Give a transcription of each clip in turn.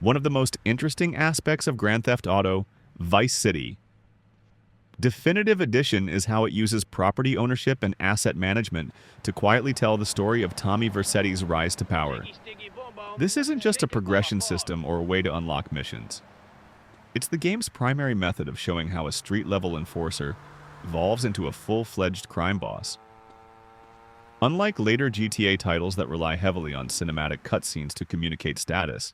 One of the most interesting aspects of Grand Theft Auto, Vice City. Definitive Edition is how it uses property ownership and asset management to quietly tell the story of Tommy Vercetti's rise to power. This isn't just a progression system or a way to unlock missions. It's the game's primary method of showing how a street-level enforcer evolves into a full-fledged crime boss. Unlike later GTA titles that rely heavily on cinematic cutscenes to communicate status,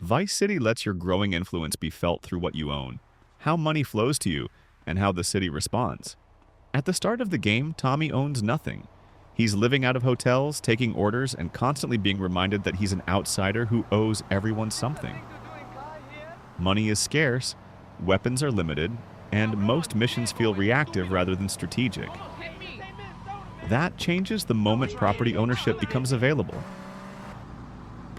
Vice City lets your growing influence be felt through what you own, how money flows to you, and how the city responds. At the start of the game, Tommy owns nothing. He's living out of hotels, taking orders, and constantly being reminded that he's an outsider who owes everyone something. Money is scarce, weapons are limited, and most missions feel reactive rather than strategic. That changes the moment property ownership becomes available.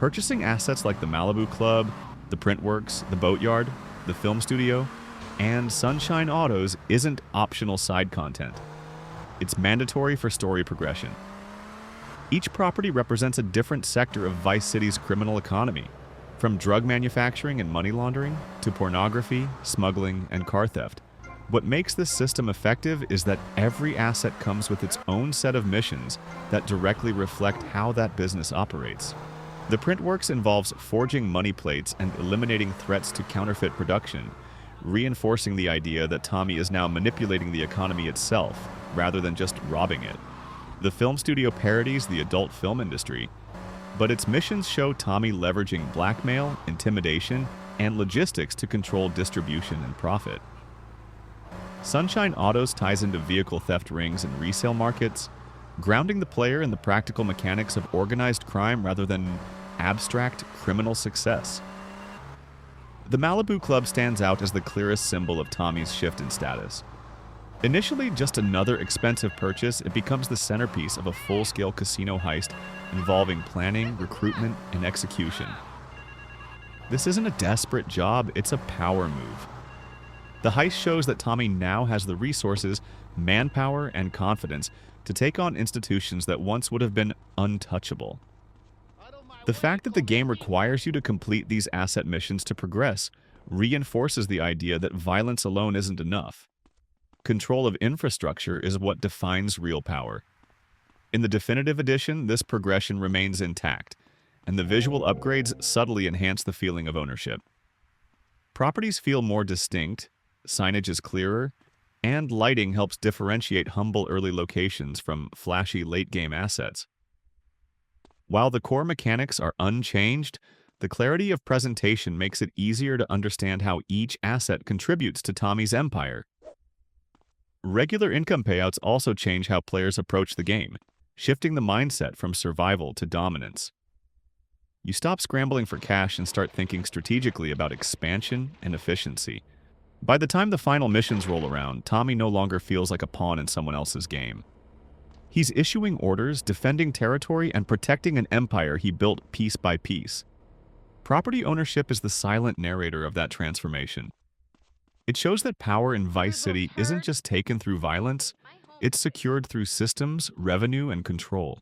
Purchasing assets like the Malibu Club, the Printworks, the Boatyard, the film studio, and Sunshine Autos isn't optional side content. It's mandatory for story progression. Each property represents a different sector of Vice City's criminal economy, from drug manufacturing and money laundering to pornography, smuggling, and car theft. What makes this system effective is that every asset comes with its own set of missions that directly reflect how that business operates. The Printworks involves forging money plates and eliminating threats to counterfeit production, reinforcing the idea that Tommy is now manipulating the economy itself, rather than just robbing it. The film studio parodies the adult film industry, but its missions show Tommy leveraging blackmail, intimidation, and logistics to control distribution and profit. Sunshine Autos ties into vehicle theft rings and resale markets, grounding the player in the practical mechanics of organized crime rather than abstract criminal success. The Malibu Club stands out as the clearest symbol of Tommy's shift in status. Initially just another expensive purchase, it becomes the centerpiece of a full-scale casino heist involving planning, recruitment, and execution. This isn't a desperate job, it's a power move. The heist shows that Tommy now has the resources, manpower, and confidence to take on institutions that once would have been untouchable. The fact that the game requires you to complete these asset missions to progress reinforces the idea that violence alone isn't enough. Control of infrastructure is what defines real power. In the Definitive Edition, this progression remains intact, and the visual upgrades subtly enhance the feeling of ownership. Properties feel more distinct, signage is clearer, and lighting helps differentiate humble early locations from flashy late-game assets. While the core mechanics are unchanged, the clarity of presentation makes it easier to understand how each asset contributes to Tommy's empire. Regular income payouts also change how players approach the game, shifting the mindset from survival to dominance. You stop scrambling for cash and start thinking strategically about expansion and efficiency. By the time the final missions roll around, Tommy no longer feels like a pawn in someone else's game. He's issuing orders, defending territory, and protecting an empire he built piece by piece. Property ownership is the silent narrator of that transformation. It shows that power in Vice City isn't just taken through violence, it's secured through systems, revenue, and control.